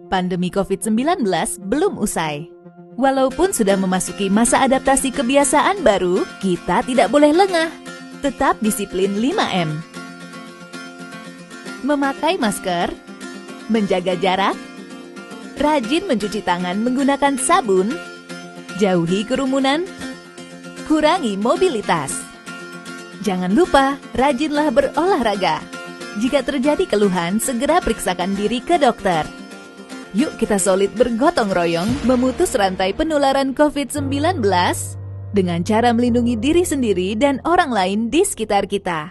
Pandemi COVID-19 belum usai. Walaupun sudah memasuki masa adaptasi kebiasaan baru, kita tidak boleh lengah. Tetap disiplin 5M. Memakai masker, menjaga jarak, rajin mencuci tangan menggunakan sabun, jauhi kerumunan, kurangi mobilitas. Jangan lupa, rajinlah berolahraga. Jika terjadi keluhan, segera periksakan diri ke dokter. Yuk kita solid bergotong royong memutus rantai penularan COVID-19 dengan cara melindungi diri sendiri dan orang lain di sekitar kita.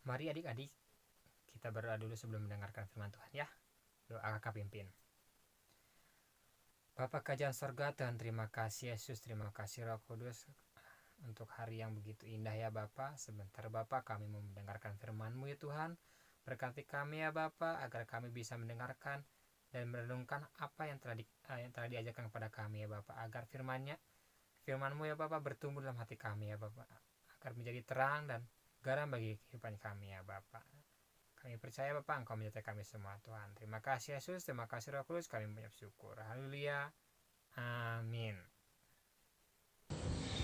Mari adik-adik, kita berdoa dulu sebelum mendengarkan firman Tuhan ya. Doa kakak pimpin. Bapa kerajaan sorga, Tuhan terima kasih Yesus, terima kasih Roh Kudus untuk hari yang begitu indah ya Bapa. Sebentar Bapa kami mau mendengarkan firman-Mu ya Tuhan. Berkati kami ya Bapa agar kami bisa mendengarkan dan merenungkan apa yang telah diajarkan kepada kami ya Bapa. Agar firman-Mu ya Bapa bertumbuh dalam hati kami ya Bapa. Agar menjadi terang dan garam bagi kehidupan kami ya Bapa. Kami percaya Bapak Engkau menyertai kami semua Tuhan. Terima kasih Yesus, terima kasih Roh Kudus, kami mengucap syukur. Haleluya. Amin.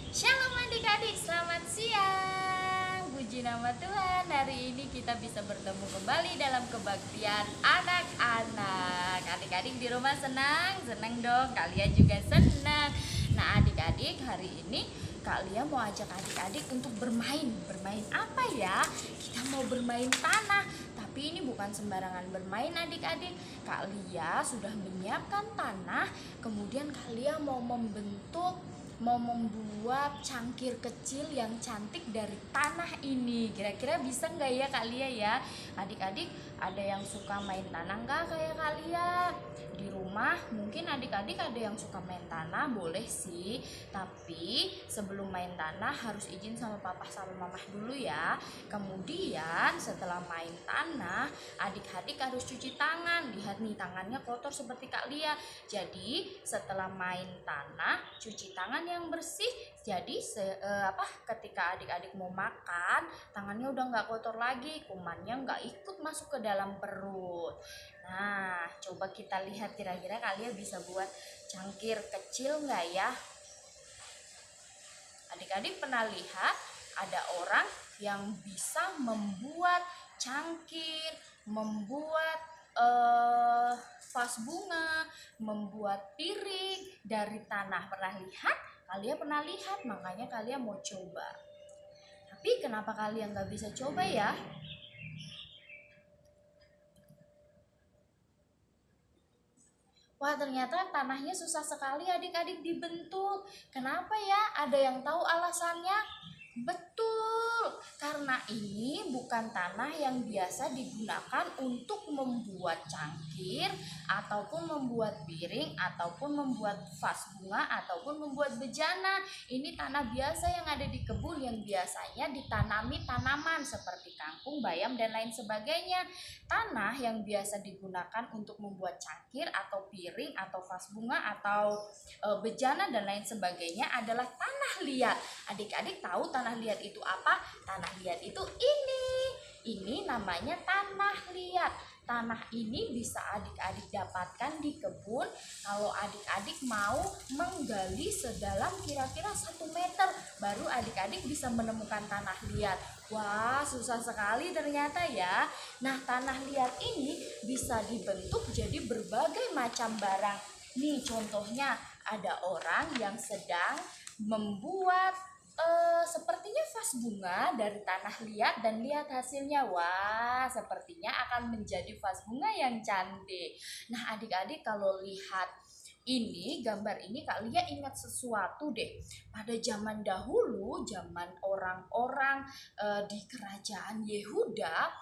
Shalom adik-adik, selamat siang. Puji nama Tuhan, hari ini kita bisa bertemu kembali dalam kebaktian anak-anak. Adik-adik di rumah senang dong, kalian juga senang. Nah adik-adik, hari ini Kak Lia mau ajak adik-adik untuk bermain. Bermain apa ya? Kita mau bermain tanah. Tapi ini bukan sembarangan bermain adik-adik. Kak Lia sudah menyiapkan tanah. Kemudian Kak Lia mau membuat cangkir kecil yang cantik dari tanah ini. Kira-kira bisa nggak ya Kak Lia ya? Adik-adik ada yang suka main tanah nggak kayak Kak Lia? Di rumah mungkin adik-adik ada yang suka main tanah, boleh sih. Tapi sebelum main tanah harus izin sama papa sama mama dulu ya. Kemudian setelah main tanah, adik-adik harus cuci tangan. Lihat nih tangannya kotor seperti Kak Lia. Jadi setelah main tanah, cuci tangan yang bersih. Jadi ketika adik-adik mau makan, tangannya udah nggak kotor lagi, kumannya nggak ikut masuk ke dalam perut. Nah, coba kita lihat kira-kira kalian bisa buat cangkir kecil nggak ya? Adik-adik pernah lihat ada orang yang bisa membuat cangkir, membuat vas bunga, membuat piring dari tanah. Pernah lihat? Kalian pernah lihat, makanya kalian mau coba. Tapi kenapa kalian nggak bisa coba ya? Wah, ternyata tanahnya susah sekali adik-adik dibentuk. Kenapa ya? Ada yang tahu alasannya? Betul, karena ini bukan tanah yang biasa digunakan untuk membuat cangkir, ataupun membuat piring, ataupun membuat vas bunga, ataupun membuat bejana. Ini tanah biasa yang ada di kebun yang biasanya ditanami tanaman seperti kangkung, bayam, dan lain sebagainya. Tanah yang biasa digunakan untuk membuat cangkir atau piring atau vas bunga atau bejana dan lain sebagainya adalah tanah liat. Adik-adik tahu tanah liat itu apa? Tanah liat itu ini namanya tanah liat. Tanah ini bisa adik-adik dapatkan di kebun kalau adik-adik mau menggali sedalam kira-kira 1 meter, baru adik-adik bisa menemukan tanah liat. Wah, susah sekali ternyata ya. Nah, tanah liat ini bisa dibentuk jadi berbagai macam barang. Nih contohnya, ada orang yang sedang membuat sepertinya vas bunga dari tanah liat, dan lihat hasilnya. Wah, sepertinya akan menjadi vas bunga yang cantik. Nah adik-adik kalau lihat ini, gambar ini, Kak Lia ingat sesuatu deh. Pada zaman dahulu, zaman orang-orang di kerajaan Yehuda,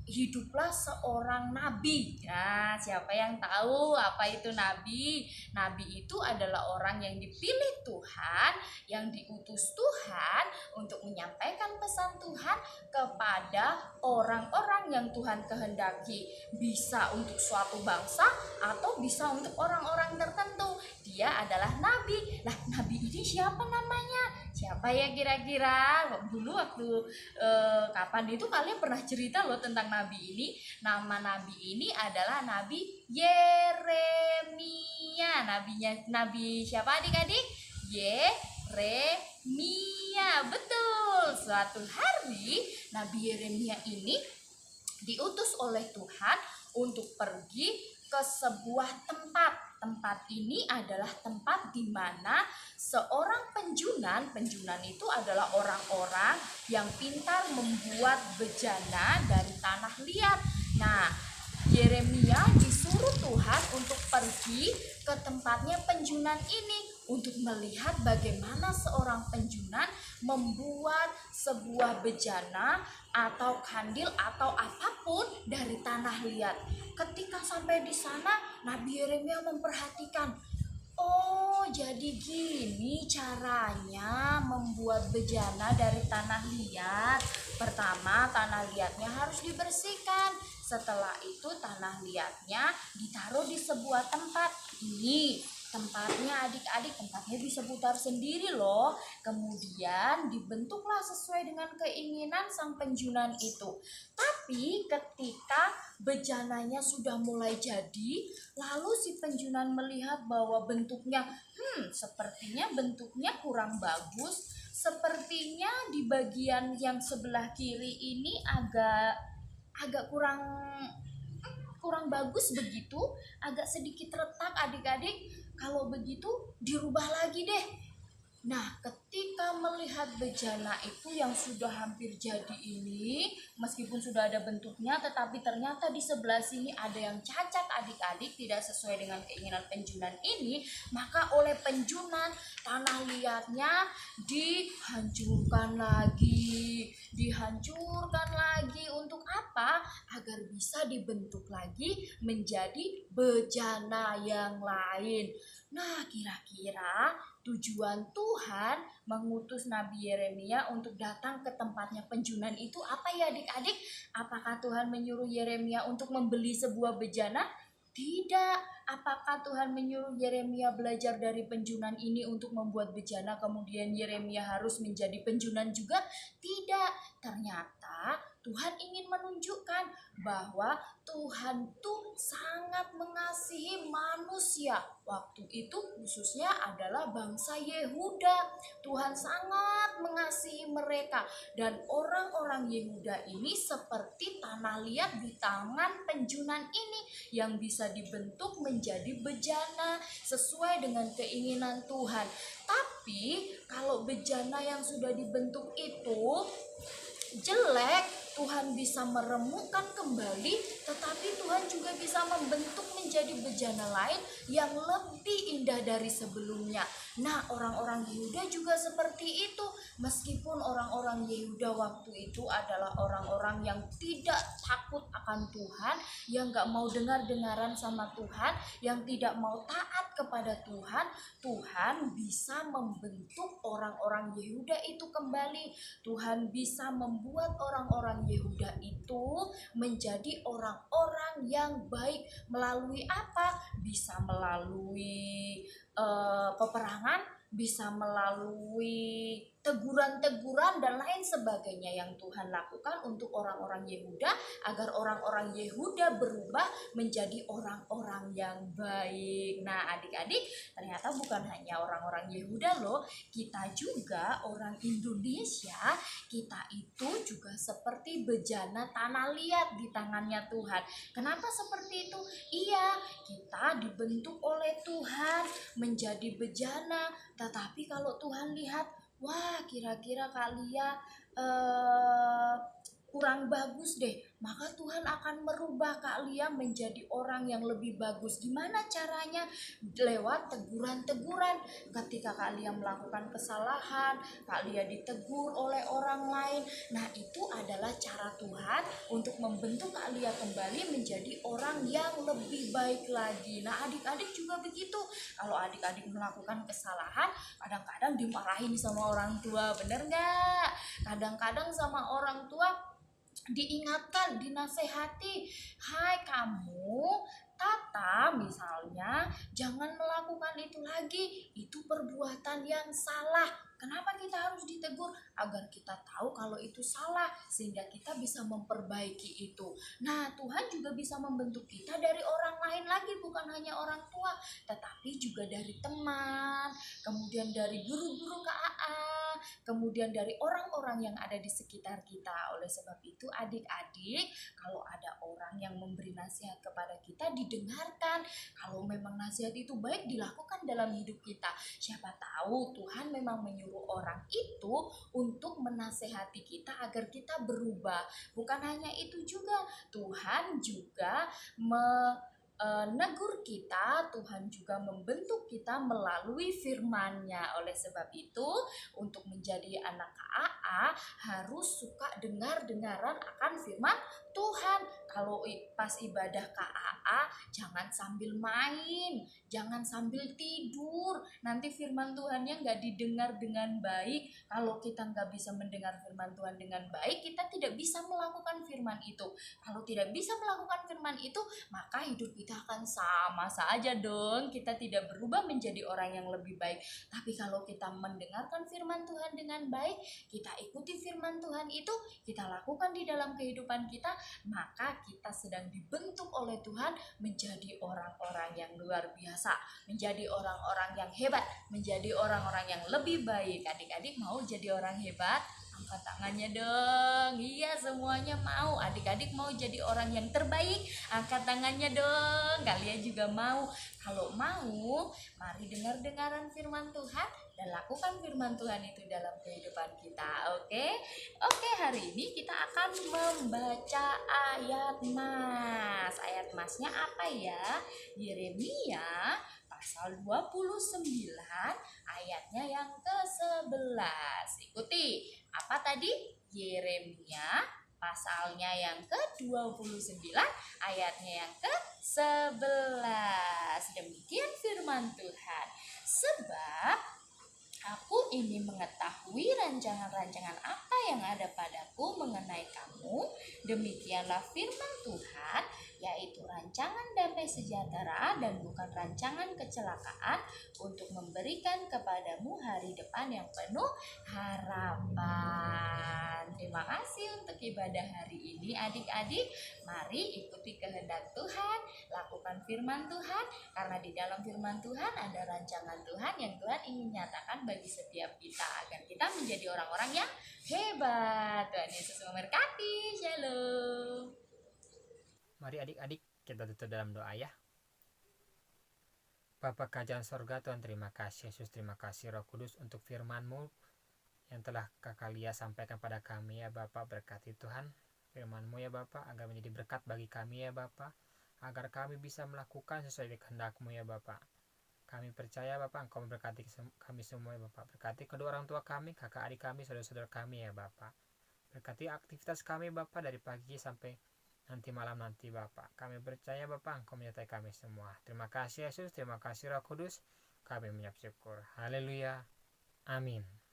hiduplah seorang nabi. Nah, siapa yang tahu apa itu nabi? Nabi itu adalah orang yang dipilih Tuhan, yang diutus Tuhan untuk menyampaikan pesan Tuhan kepada orang-orang yang Tuhan kehendaki. Bisa untuk suatu bangsa atau bisa untuk orang-orang tertentu. Dia adalah nabi. Lah, nabi ini siapa namanya? Siapa ya kira-kira? Dulu waktu kapan itu kalian pernah cerita loh tentang nabi ini. Nama nabi ini adalah Nabi Yeremia. Nabi siapa adik-adik? Yeremia. Betul. Suatu hari Nabi Yeremia ini diutus oleh Tuhan untuk pergi ke sebuah tempat. Tempat ini adalah tempat di mana seorang penjunan itu adalah orang-orang yang pintar membuat bejana dari tanah liat. Nah, Yeremia disuruh Tuhan untuk pergi ke tempatnya penjunan ini untuk melihat bagaimana seorang penjunan membuat sebuah bejana atau kandil atau apapun dari tanah liat. Ketika sampai di sana, Nabi Yeremia memperhatikan, oh, jadi gini caranya membuat bejana dari tanah liat. Pertama, tanah liatnya harus dibersihkan. Setelah itu tanah liatnya ditaruh di sebuah tempat. Ini tempatnya adik-adik, tempatnya bisa putar sendiri loh. Kemudian dibentuklah sesuai dengan keinginan sang penjunan itu. Tapi ketika bejananya sudah mulai jadi, lalu si penjunan melihat bahwa bentuknya sepertinya bentuknya kurang bagus. Sepertinya di bagian yang sebelah kiri ini agak kurang bagus begitu, agak sedikit retak adik-adik. Kalau begitu dirubah lagi deh. Nah, ketika melihat bejana itu yang sudah hampir jadi ini, meskipun sudah ada bentuknya, tetapi ternyata di sebelah sini ada yang cacat adik-adik, tidak sesuai dengan keinginan penjunan ini, maka oleh penjunan tanah liatnya dihancurkan lagi. Untuk apa? Agar bisa dibentuk lagi menjadi bejana yang lain. Nah, kira-kira tujuan Tuhan mengutus Nabi Yeremia untuk datang ke tempatnya penjunan itu apa ya adik-adik? Apakah Tuhan menyuruh Yeremia untuk membeli sebuah bejana? Tidak. Apakah Tuhan menyuruh Yeremia belajar dari penjunan ini untuk membuat bejana, kemudian Yeremia harus menjadi penjunan juga? Tidak. Ternyata Tuhan ingin menunjukkan bahwa Tuhan tuh sangat mengasihi manusia. Waktu itu khususnya adalah bangsa Yehuda. Tuhan sangat mengasihi mereka, dan orang-orang Yehuda ini seperti tanah liat di tangan penjunan ini yang bisa dibentuk menjadi bejana sesuai dengan keinginan Tuhan. Tapi kalau bejana yang sudah dibentuk itu jelek, Tuhan bisa meremukkan kembali, tetapi Tuhan juga bisa membentuk menjadi bejana lain yang lebih indah dari sebelumnya. Nah, orang-orang Yehuda juga seperti itu. Meskipun orang-orang Yehuda waktu itu adalah orang-orang yang tidak takut akan Tuhan, yang gak mau dengar-dengaran sama Tuhan, yang tidak mau taat kepada Tuhan, Tuhan bisa membentuk orang-orang Yehuda itu kembali. Tuhan bisa membuat orang-orang Yehuda itu menjadi orang-orang yang baik. Melalui apa? Bisa melalui peperangan, bisa melalui teguran-teguran dan lain sebagainya yang Tuhan lakukan untuk orang-orang Yehuda, agar orang-orang Yehuda berubah menjadi orang-orang yang baik. Nah, adik-adik, ternyata bukan hanya orang-orang Yehuda loh, kita juga orang Indonesia, kita itu juga seperti bejana tanah liat di tangannya Tuhan. Kenapa seperti itu? Iya, kita dibentuk oleh Tuhan menjadi bejana, tetapi kalau Tuhan lihat, wah, kira-kira kalian kurang bagus deh, maka Tuhan akan merubah Kak Lia menjadi orang yang lebih bagus. Gimana caranya? Lewat teguran-teguran. Ketika Kak Lia melakukan kesalahan, Kak Lia ditegur oleh orang lain. Nah, itu adalah cara Tuhan untuk membentuk Kak Lia kembali menjadi orang yang lebih baik lagi. Nah, adik-adik juga begitu. Kalau adik-adik melakukan kesalahan, kadang-kadang dimarahin sama orang tua, bener nggak? Kadang-kadang sama orang tua diingatkan, dinasehati, hai kamu Tata misalnya, jangan melakukan itu lagi, itu perbuatan yang salah. Kenapa kita harus ditegur? Agar kita tahu kalau itu salah, sehingga kita bisa memperbaiki itu. Nah, Tuhan juga bisa membentuk kita dari orang lain lagi, bukan hanya orang tua, tetapi juga dari teman, kemudian dari guru-guru KAA, kemudian dari orang-orang yang ada di sekitar kita. Oleh sebab itu, adik-adik, kalau ada orang yang memberi nasihat kepada kita, didengarkan. Kalau memang nasihat itu baik, dilakukan dalam hidup kita. Siapa tahu Tuhan memang menyuruh orang itu untuk menasehati kita agar kita berubah. Bukan hanya itu juga, Tuhan juga menegur kita, Tuhan juga membentuk kita melalui firman-Nya. Oleh sebab itu, untuk menjadi anak KAA harus suka dengar-dengaran akan firman Tuhan. Kalau pas ibadah KAA, jangan sambil main, jangan sambil tidur. Nanti firman Tuhannya nggak didengar dengan baik. Kalau kita nggak bisa mendengar firman Tuhan dengan baik, kita tidak bisa melakukan firman itu. Kalau tidak bisa melakukan firman itu, maka hidup kita akan sama saja dong. Kita tidak berubah menjadi orang yang lebih baik. Tapi kalau kita mendengarkan firman Tuhan dengan baik, kita ikuti firman Tuhan itu, kita lakukan di dalam kehidupan kita, maka kita sedang dibentuk oleh Tuhan menjadi orang-orang yang luar biasa, menjadi orang-orang yang hebat, menjadi orang-orang yang lebih baik. Adik-adik mau jadi orang hebat? Angkat tangannya dong. Iya, semuanya mau. Adik-adik mau jadi orang yang terbaik? Angkat tangannya dong. Kalian juga mau? Kalau mau, mari dengar-dengaran firman Tuhan dan lakukan firman Tuhan itu dalam kehidupan kita. Oke, hari ini kita akan membaca ayat mas. Ayat masnya apa ya? Yeremia pasal 29 ayatnya yang ke-11. Ikuti. Apa tadi? Yeremia pasalnya yang ke-29 ayatnya yang ke-11. Demikian firman Tuhan. Sebab aku ingin mengetahui rancangan-rancangan apa yang ada padaku mengenai kamu. Demikianlah firman Tuhan, yaitu rancangan damai sejahtera dan bukan rancangan kecelakaan, untuk memberikan kepadamu hari depan yang penuh harapan. Terima kasih untuk ibadah hari ini adik-adik. Mari ikuti kehendak Tuhan, lakukan firman Tuhan, karena di dalam firman Tuhan ada rancangan Tuhan yang Tuhan ingin nyatakan bagi setiap kita, agar kita menjadi orang-orang yang hebat. Tuhan Yesus memberkati. Shalom. Mari adik-adik kita tutup dalam doa ya. Bapa kerajaan sorga, Tuhan terima kasih Yesus, terima kasih Roh Kudus untuk firman-Mu yang telah Kakak Lia sampaikan pada kami ya Bapa. Berkati Tuhan firman-Mu ya Bapa, agar menjadi berkat bagi kami ya Bapa, agar kami bisa melakukan sesuai dengan kehendak-Mu ya Bapa. Kami percaya Bapa, Engkau memberkati kami semua ya Bapa. Berkati kedua orang tua kami, kakak adik kami, saudara-saudara kami ya Bapa. Berkati aktivitas kami Bapa dari pagi sampai nanti malam nanti Bapa. Kami percaya Bapa, Engkau menyertai kami semua. Terima kasih Yesus, terima kasih Roh Kudus. Kami mengucap syukur. Haleluya. Amin.